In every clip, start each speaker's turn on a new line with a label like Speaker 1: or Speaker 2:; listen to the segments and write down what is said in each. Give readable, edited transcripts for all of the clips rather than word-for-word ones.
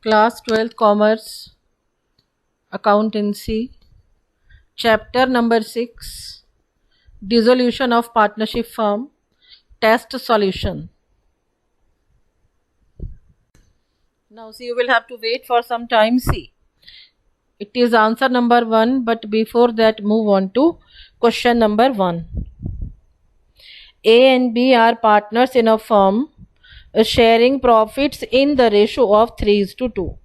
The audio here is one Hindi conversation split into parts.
Speaker 1: Class 12 Commerce Accountancy, Chapter number 6, Dissolution of Partnership Firm, Test Solution. Now see, you will have to wait for some time. See, it is answer number 1, but before that move on to question number 1. A and B are partners in a firm sharing profits in the ratio of 3:2.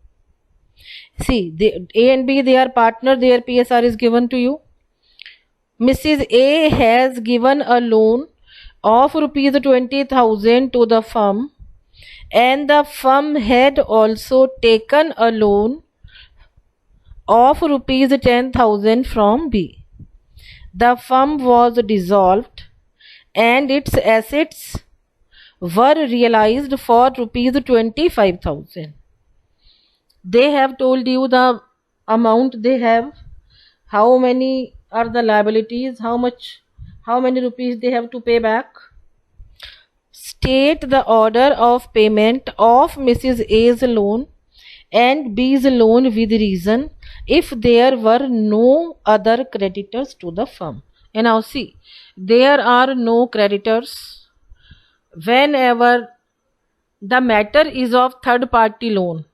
Speaker 1: See, A and B, they are partner, their PSR is given to you. Mrs. A has given a loan of rupees 20,000 to the firm, and the firm had also taken a loan of rupees 10,000 from B. The firm was dissolved and its assets were realized for rupees 25,000. They have told you the amount they have, how many are the liabilities, how many rupees they have to pay back. State the order of payment of Mrs. A's loan and B's loan with reason if there were no other creditors to the firm. And now see, there are no creditors whenever the matter is of third party loan.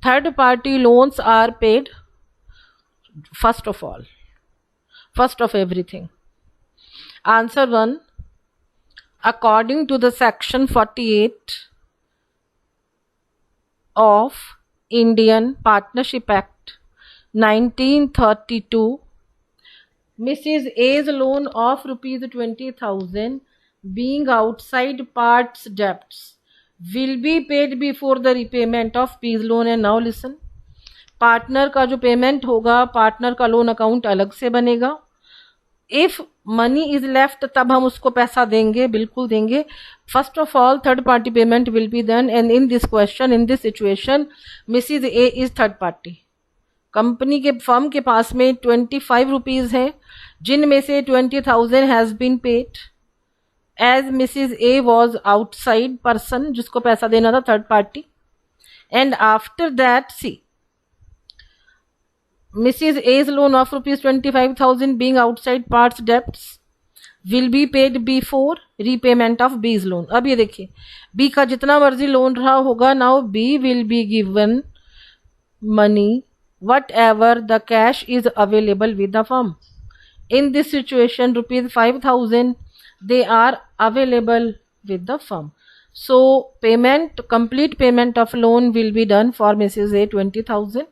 Speaker 1: Third party loans are paid first of all, first of everything. Answer 1. According to the section 48 of Indian Partnership Act 1932, Mrs. A's loan of rupees 20,000 being outside parts debts will be paid before the repayment of B's loan. And now listen, partner का जो पेमेंट होगा, पार्टनर का लोन अकाउंट अलग से बनेगा. इफ मनी इज लेफ्ट तब हम उसको पैसा देंगे, बिल्कुल देंगे. First of all third party payment will be done, and in this question, in this situation, Mrs A is third party. Company के फर्म के पास में 25 रुपीज है, जिनमें से 20,000 has been paid as Mrs A was outside person, जिसको पैसा देना था, third party. And after that see, Mrs. A's loan of rupees 25,000 being outside parts debts will be paid before repayment of B's loan. अब ये देखिए, B का जितना मर्जी लोन रहा होगा, now B will be given money whatever the cash is available with the firm. In this situation, rupees 5,000 they are available with the firm. So payment, complete payment of loan will be done for Mrs. A 20,000.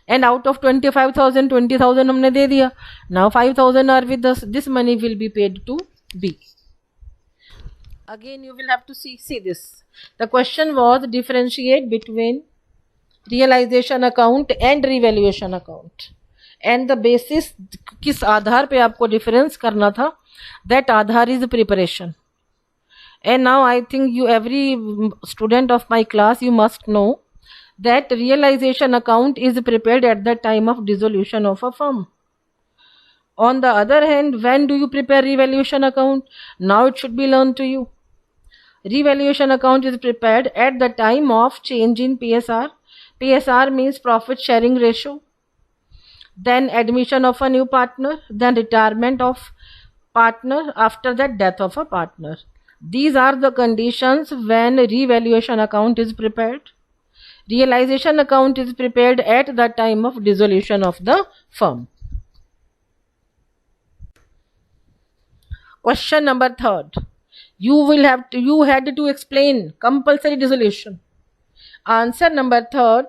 Speaker 1: And out of 25,000, 20,000 हमने दे दिया. Now 5,000 are with us. This money will be paid to B. Again you will have to see this. The question was differentiate between realization account and revaluation account. And the basis किस आधार पे आपको difference करना था, that Aadhaar is preparation. And now I think you, every student of my class, you must know that realization account is prepared at the time of dissolution of a firm. On the other hand, when do you prepare revaluation account? Now it should be learned to you. Revaluation account is prepared at the time of change in PSR. PSR means profit sharing ratio. Then admission of a new partner. Then retirement of partner. After that, death of a partner. These are the conditions when revaluation account is prepared. Realization account is prepared at the time of dissolution of the firm. Question number 3. You had to explain compulsory dissolution. Answer number 3.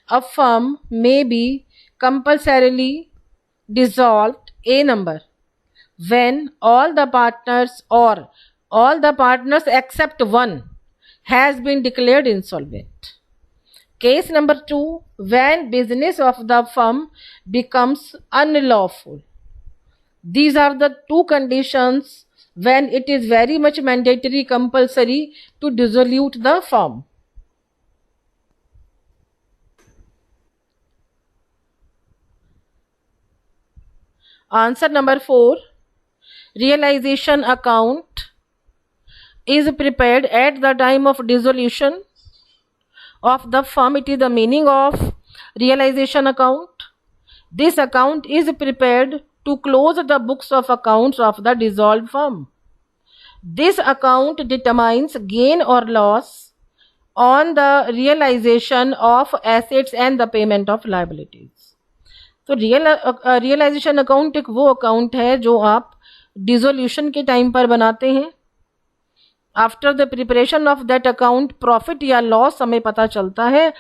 Speaker 1: A firm may be compulsorily dissolved, A number, when all the partners or all the partners except one has been declared insolvent. Case number 2, when business of the firm becomes unlawful. These are the two conditions when it is very much mandatory, compulsory to dissolve the firm. Answer number 4. Realization account is prepared at the time of dissolution of the firm. It is the meaning of realization account. This account is prepared to close the books of accounts of the dissolved firm. This account determines gain or loss on the realization of assets and the payment of liabilities. तो रियलाइजेशन अकाउंट एक वो अकाउंट है जो आप डिसोल्यूशन के टाइम पर बनाते हैं. After the preparation of that account profit या लॉस हमें पता चलता है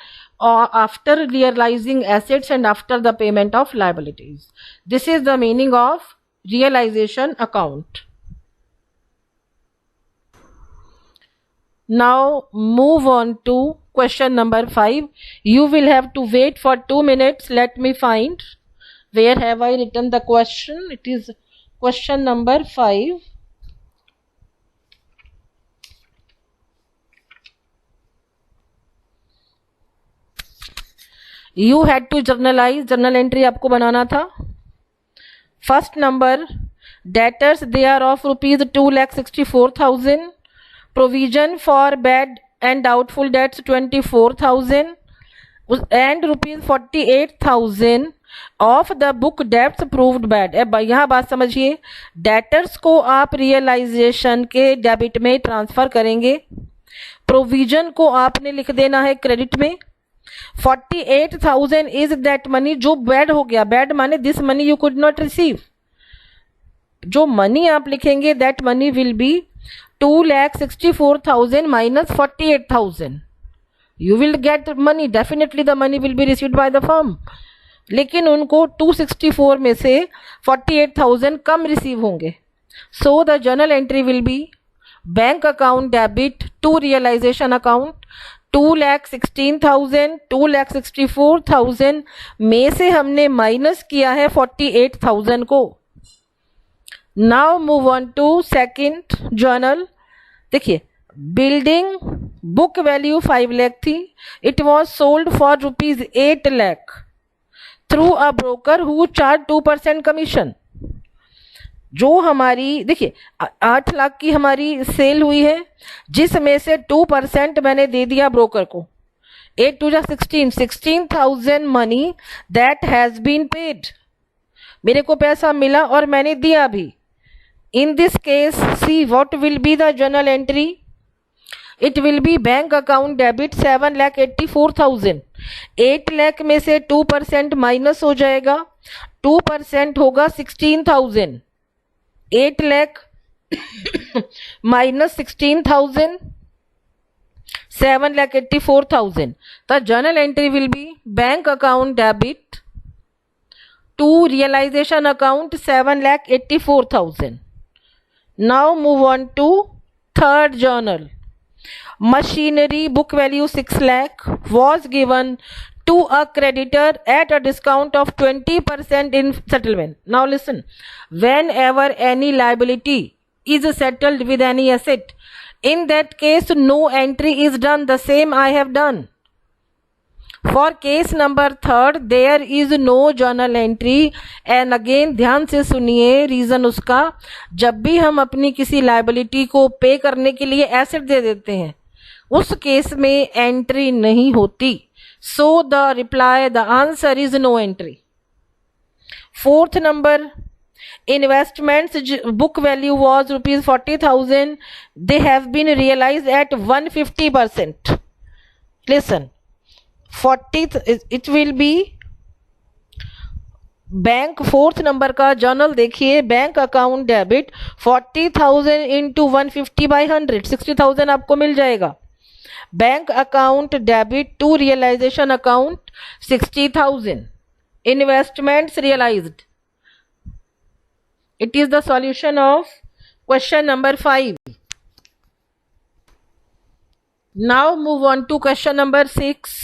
Speaker 1: after realising assets and after the payment of liabilities. This is the meaning of realisation account. Now move on to question number 5. You will have to wait for 2 minutes. Let me find where have I written the question. It is question number 5. You had to journalize. Journal entry आपको बनाना था. First number, debtors they are of rupees 2,64,000. Provision for bad and doubtful debts 24,000 and rupees 48,000 of the book debts proved bad. अब यहाँ बात समझिए, डेटर्स को आप रियलाइजेशन के डेबिट में ट्रांसफर करेंगे, प्रोविजन को आपने लिख देना है क्रेडिट में. 48,000 इज दैट मनी जो बैड हो गया. बैड माने this money you could not receive. जो मनी आप लिखेंगे that money will be 2,64,000 minus 48,000. You will get money. Definitely the money will be received by the firm. लेकिन उनको 264 में से 48,000 कम रिसीव होंगे. So the journal entry will be bank account debit to realization account 2,16,000. 2,64,000 में से हमने माइनस किया है 48,000 को. Now move on to second journal. देखिए, बिल्डिंग बुक वैल्यू 5 लाख थी. It was sold for rupees 8 lakh through a broker who charge 2% commission. जो हमारी देखिए 8 लाख की हमारी सेल हुई है, जिसमें से 2% मैंने दे दिया ब्रोकर को. 8 to 16,000 money that has been paid. मेरे को पैसा मिला और मैंने दिया भी. In this case, see what will be the journal entry. It will be bank account debit 7,84,000. 8 lakh में से 2% माइनस हो जाएगा. 2% होगा 16,000. 8 lakh minus 16,000, 7,84,000. The journal entry will be bank account debit to realization account 7,84,000. Now move on to third journal. Machinery book value 6 lakh was given to a creditor at a discount of 20% in settlement. Now listen, whenever any liability is settled with any asset, in that case no entry is done. The same I have done. For case number 3 there is no journal entry. And again ध्यान से सुनिए रीजन उसका, जब भी हम अपनी किसी लाइबिलिटी को पे करने के लिए एसेट दे देते हैं उस केस में एंट्री नहीं होती. So the reply, the answer is no entry. Fourth number, investments book value was rupees 40,000. They have been realized at 150%. Listen, 40 it will be bank. Fourth number का जर्नल देखिए, bank account debit 40,000 into 150 by 100, 60,000 आपको मिल जाएगा. Bank account debit to realisation account 60,000. Investments realised. It is the solution of question number 5. Now move on to question number 6.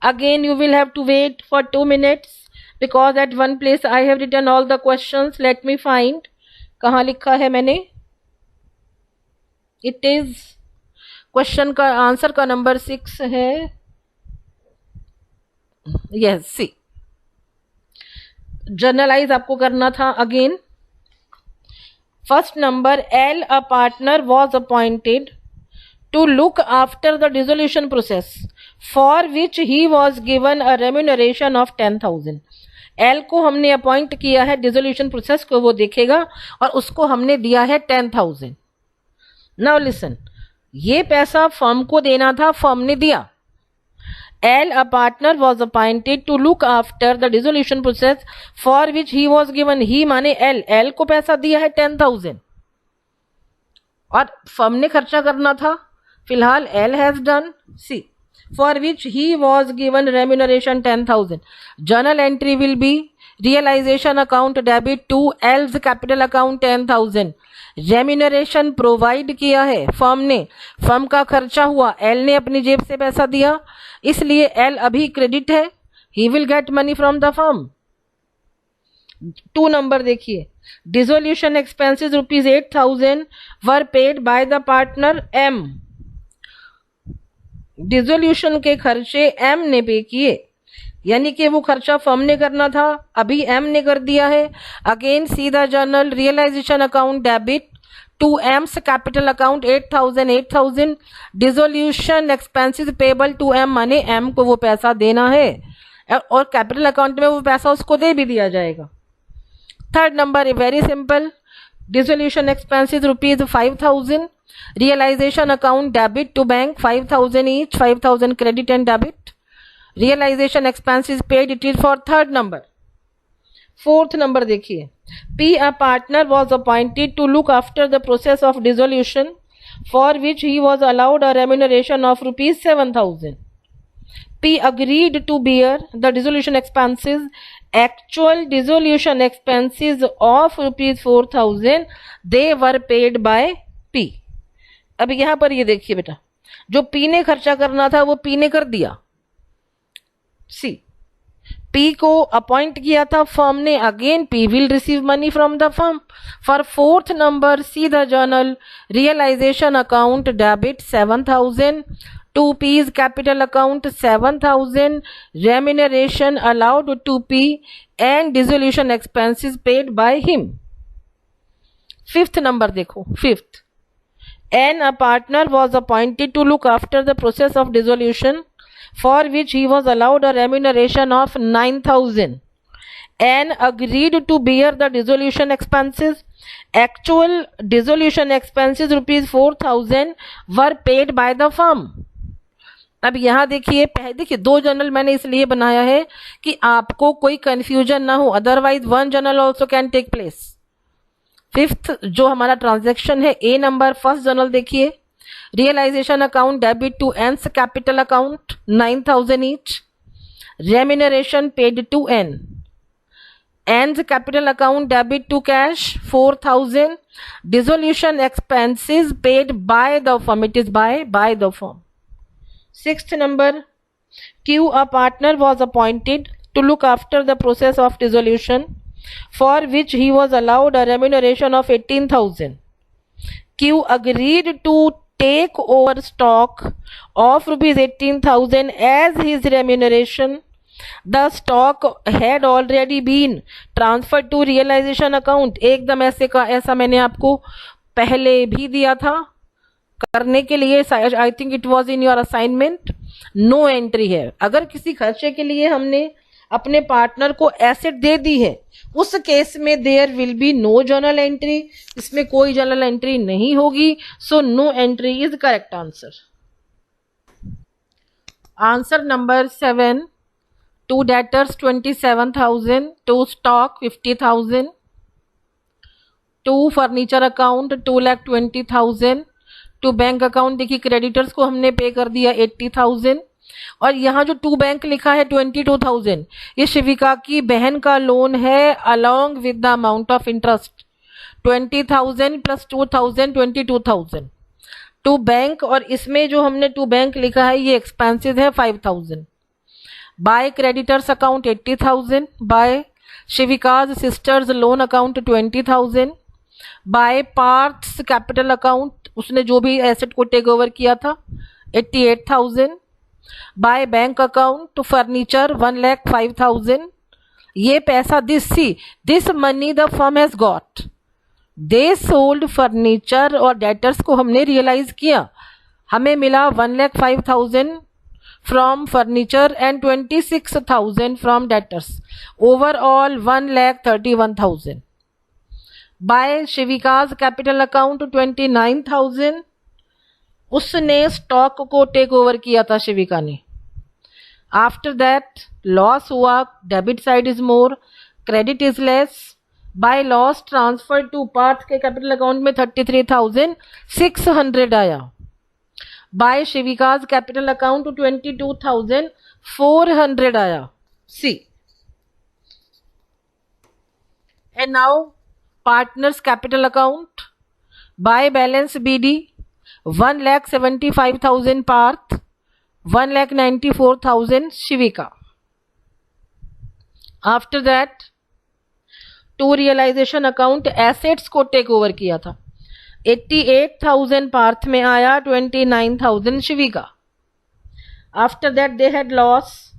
Speaker 1: Again you will have to wait for 2 minutes because at one place I have written all the questions. Let me find. कहाँ लिखा है मैंने? It is question का आंसर का नंबर 6 है. Yes, see. जर्नलाइज आपको करना था. Again first number, L a partner was appointed to look after the dissolution process for which he was given a remuneration of 10,000. L को हमने अपॉइंट किया है डिसोल्यूशन प्रोसेस को वो देखेगा और उसको हमने दिया है 10,000. नाउ लिसन, ये पैसा फर्म को देना था, फर्म ने दिया. L, a partner, was appointed to look after the dissolution process for which he was given. He माने L को पैसा दिया है 10,000 और फर्म ने खर्चा करना था. फिलहाल L has done. C, for which he was given remuneration 10,000. Journal entry will be realization account debit to L's capital account 10,000. Remuneration provide किया है फर्म ने, फर्म का खर्चा हुआ, एल ने अपनी जेब से पैसा दिया, इसलिए एल अभी क्रेडिट है. He will get money from the firm. 2 number देखिए, dissolution expenses ₹8,000 were paid by the partner M. Dissolution के खर्चे एम ने पे किए, यानी कि वो खर्चा फर्म ने करना था, अभी एम ने कर दिया है. Again see the journal, realisation account debit to M's capital account 8,000. Dissolution expenses payable to M माने एम को वो पैसा देना है और कैपिटल अकाउंट में वो पैसा उसको दे भी दिया जाएगा. 3rd number very simple, dissolution expenses ₹5,000. Realisation account debit to bank 5,000 each, 5,000 credit and debit. Realization expenses paid, it is for 3rd number. 4th number देखिए, P, a partner, was appointed to look after the process of dissolution for which he was allowed a remuneration of ₹7,000. P agreed to bear the dissolution expenses. Actual dissolution expenses of ₹4,000 they were paid by P. अब यहाँ पर ये देखिए बेटा, जो P ने खर्चा करना था वो P ने कर दिया. सी, P को अपॉइंट किया था फर्म ने, again P will receive money from the firm. For 4th number, see the journal, realisation account debit 7,000 to P's capital account 7,000, remuneration allowed to P and dissolution expenses paid by him. 5th number देखो, 5th, N, a partner, was appointed to look after the process of dissolution for which he was allowed a remuneration of 9,000. N agreed to bear the dissolution expenses. Actual dissolution expenses ₹4,000 were paid by the firm. अब यहाँ देखिए, देखिए 2 जर्नल मैंने इसलिए बनाया है कि आपको कोई कंफ्यूजन ना हो, otherwise 1 journal also can take place. 5th जो हमारा ट्रांजैक्शन है, ए नंबर, 1st जर्नल देखिए, realisation account debit to N's capital account 9,000 each, remuneration paid to N, N's capital account debit to cash 4,000, dissolution expenses paid by the firm, it is by the firm. 6th number, Q, a partner, was appointed to look after the process of dissolution for which he was allowed a remuneration of 18,000. Q agreed to take over stock of ₹18,000 as his remuneration. The stock had already been transferred to realization account. एकदम ऐसा मैंने आपको पहले भी दिया था करने के लिए. I think it was in your assignment. No entry है. अगर किसी खर्चे के लिए हमने अपने पार्टनर को एसेट दे दी है, उस केस में there will be no journal entry. इसमें कोई जर्नल एंट्री नहीं होगी, so no entry is correct answer. Answer number 7, to debtors 27,000, to stock 50,000, to furniture account 2,20,000, to bank account देखिए क्रेडिटर्स को हमने पे कर दिया 80,000 और यहाँ जो टू बैंक लिखा है 22,000, ये शिविका की बहन का लोन है along with the amount of interest 20,000 plus 2,000 22,000 to bank. और इसमें जो हमने टू बैंक लिखा है ये एक्सपेंसेस है 5,000. By creditors account 80,000, by Shivika's sisters loan account 20,000, by Parth's capital account, उसने जो भी एसेट को टेक ओवर किया था 88,000, by bank account to furniture 1,05,000. ये पैसा this money the firm has got, they sold furniture और डेटर्स को हमने रियलाइज किया. हमें मिला 1,05,000 from furniture and 26,000 from debtors, overall 1,31,000. By Shivika's capital account 29,000. उसने स्टॉक को टेक ओवर किया था शिविका ने. आफ्टर दैट लॉस हुआ, debit side is more, credit is less. By loss transfer to Parth के कैपिटल अकाउंट में 33,600 आया. बाय शिविकाज कैपिटल अकाउंट 22,400 आया. C. And now partners capital account. By balance BD 1,75,000 Parth, 1,94,000 Shivika. After that to realisation account assets को टेक ओवर किया था. 88,000 पार्थ में आया, 29,000 Shivika. After that they had loss.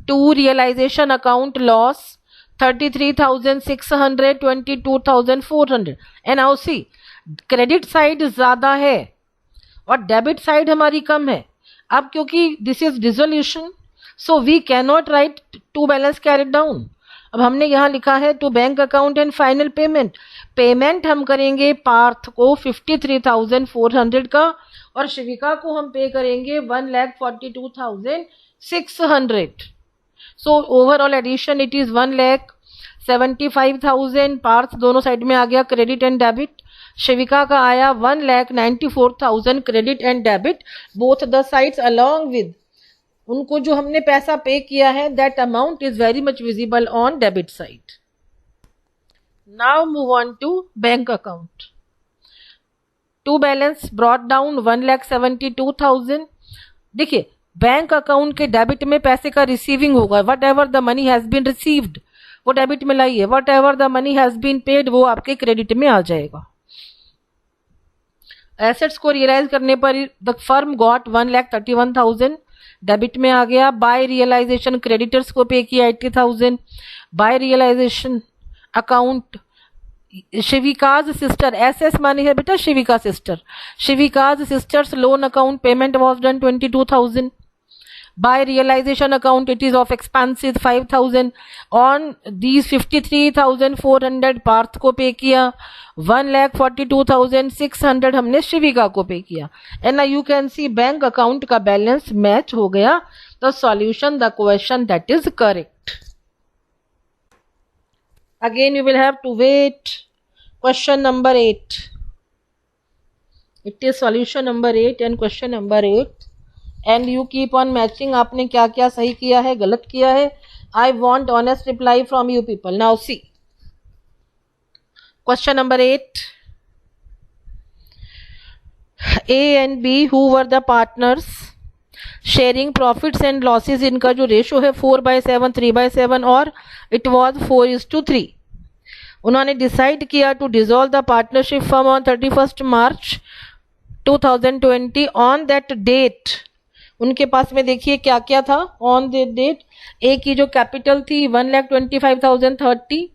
Speaker 1: To realisation account loss 33,600, 22,400. And now C, credit side ज्यादा है और डेबिट साइड हमारी कम है. अब क्योंकि this is dissolution, so we can not write to balance carried down. अब हमने यहाँ लिखा है to bank account and final payment. Payment हम करेंगे पार्थ को 53,400 का और शिविका को हम पे करेंगे 1,42,600. So overall addition it is 1,75,000. Parth दोनों साइड में आ गया क्रेडिट एंड डेबिट. शिविका का आया 1,94,000 credit and debit, both the sides along with उनको जो हमने पैसा पे किया है, that amount is very much visible on debit side. Now move on to bank account. To balance brought down 1,72,000. देखिए बैंक अकाउंट के डेबिट में पैसे का रिसीविंग होगा. Whatever the money has been received वो डेबिट में लाइए, whatever the money has been paid वो आपके क्रेडिट में आ जाएगा. एसेट्स को रियलाइज करने पर द फर्म गॉट 1,31,000 डेबिट में आ गया. बाय रियलाइजेशन क्रेडिटर्स को पे किया 80,000. By realisation account Shivika's sister, SS मानी है बेटा Shivika sister, Shivika's sisters loan account payment was done 22,000. By realisation account it is of expenses 5,000. On these 53,400 Parth को पे किया, 1,42,600 हमने शिविका को पे किया. And you can see bank account का बैलेंस मैच हो गया. The solution the question that is correct. Again you will have to wait. Question number 8. It is solution number 8 and question number 8. And you keep on matching. आपने क्या क्या सही किया है, गलत किया है. I want honest reply from you people. Now see. Question number 8. A and B who were the partners sharing profits and losses, इनका जो रेशो है 4/7, 3/7 और इट वॉज 4:3. उन्होंने डिसाइड किया to dissolve the partnership firm on 31 March 2020. On that date उनके पास में देखिए क्या क्या था. ऑन दैट डेट ए की जो कैपिटल थी 1,25,030,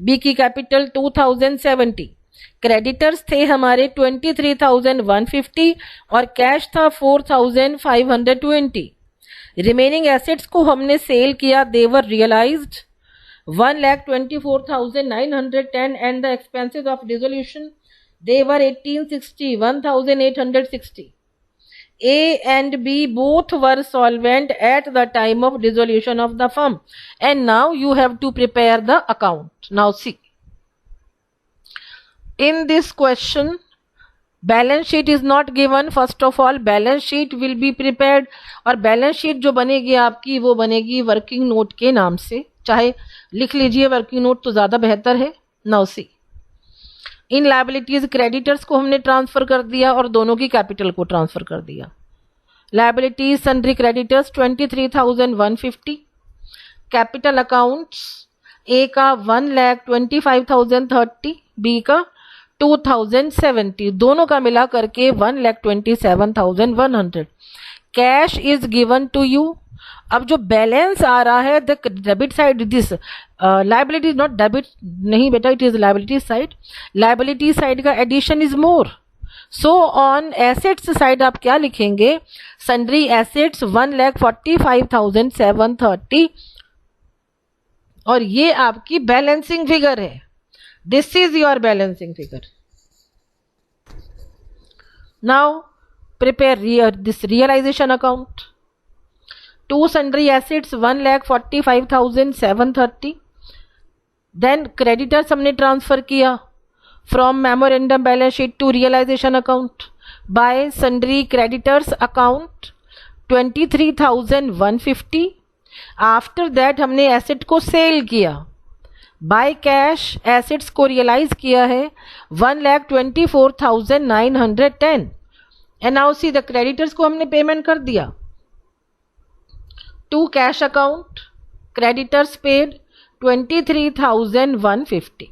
Speaker 1: बी की कैपिटल 2,070, क्रेडिटर्स थे हमारे 23,150 और कैश था 4,520. रिमेनिंग एसेट्स को हमने सेल किया, they were realised 1,24,910 and the expenses of dissolution they were 1,860, 1,860. A and B both were solvent at the time of dissolution of the firm, and now you have to prepare the account. Now see. In this question, balance sheet is not given. First of all, balance sheet will be prepared और balance sheet जो बनेगी आपकी वो बनेगी वर्किंग नोट के नाम से. चाहे लिख लीजिए वर्किंग नोट तो ज़्यादा बेहतर है. Now see. इन लायबिलिटीज क्रेडिटर्स को हमने ट्रांसफर कर दिया और दोनों की कैपिटल को ट्रांसफर कर दिया. Liabilities sundry creditors 23,150, capital accounts A का 1,25,030, बी का 2,070, दोनों का मिला करके 1,27,100. Cash is given to you. अब जो बैलेंस आ रहा है the debit side, this liability not debit नहीं बेटा, it is liability side. Liability side का addition is more, so on assets side आप क्या लिखेंगे, सन्ड्री एसेट्स 1,45,730 और ये आपकी बैलेंसिंग फिगर है. This is your balancing figure. Now prepare this realization account. Two sundry assets 1,45,730. Then creditors हमने ट्रांसफर किया from memorandum balance sheet to realization account by sundry creditors account 23,150. After that हमने एसेट को सेल किया, बाय कैश एसेट्स को रियलाइज किया है 1,24,910. And now see the creditors को हमने पेमेंट कर दिया. To cash account creditors paid 23,150.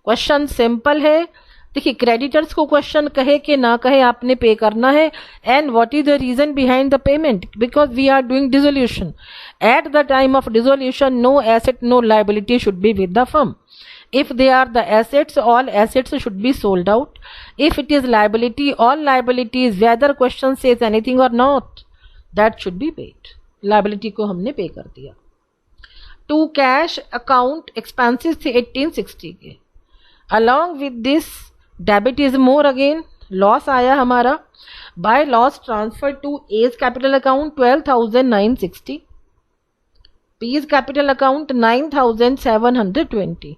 Speaker 1: Question simple है. देखिए क्रेडिटर्स को क्वेश्चन कहे कि ना कहे आपने पे करना है. And what is the reason behind the payment, because we are doing dissolution. At the time of dissolution no asset no liability should be with the firm. If they are the assets, all assets should be sold out. If it is liability, all liabilities, whether question says anything or not, that should be paid. Liability को हमने पे कर दिया. टू कैश अकाउंट एक्सपेंसेस थे 1860 के. Along with this, debit is more again. Loss आया हमारा. By loss transfer to A's capital account 12,960. B's capital account 9,720.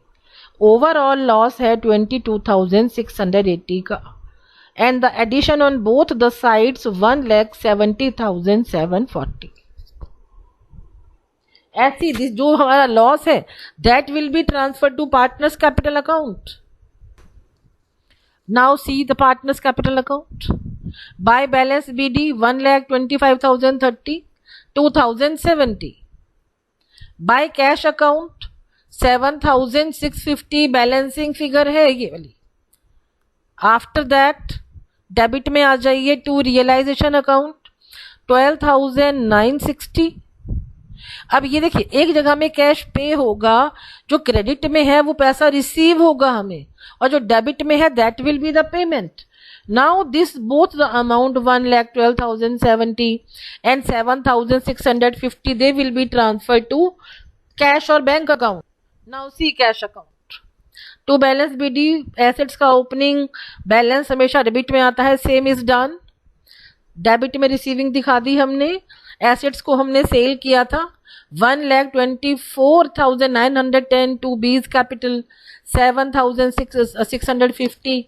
Speaker 1: Overall loss है 22,680 का. And the addition on both the sides 1,70,740. ऐसी जो हमारा लॉस है that will be transfer to partners capital account. Now see the partners capital account. By balance BD 1,25,030 2,070. By cash account 7,650 balancing figure है ये वाली. आफ्टर दैट डेबिट में आ जाइए टू रियलाइजेशन अकाउंट 12,960. अब ये देखिए एक जगह में कैश पे होगा, जो क्रेडिट में है वो पैसा रिसीव होगा हमें, और जो डेबिट में है that will be the payment. Now this both the amount 1,12,070 and 7,650 they will be transfer to cash और bank account. Now see cash account. To balance BD assets का ओपनिंग बैलेंस हमेशा डेबिट में आता है. Same is done. डेबिट में रिसीविंग दिखा दी हमने. एसेट्स को हमने सेल किया था 1,24,910 टू बीज कैपिटल 7,650.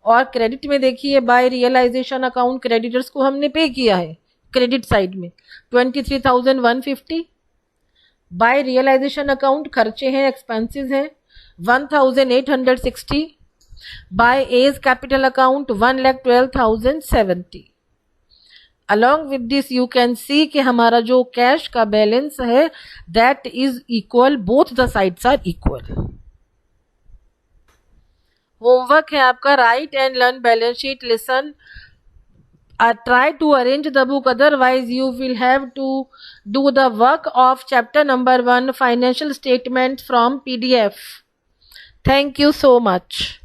Speaker 1: और क्रेडिट में देखिए बाय रियलाइजेशन अकाउंट क्रेडिटर्स को हमने पे किया है क्रेडिट साइड में 23,150. बाय रियलाइजेशन अकाउंट खर्चे हैं एक्सपेंसेस हैं 1,860. By A's capital account 1,12,070. Along with this you can see कि हमारा जो कैश का बैलेंस है that is equal, both the sides are equal. Homework है आपका, write and learn balance sheet. Listen, try to arrange the book, otherwise you will have to do the work of chapter number 1 financial statements from PDF. Thank you so much.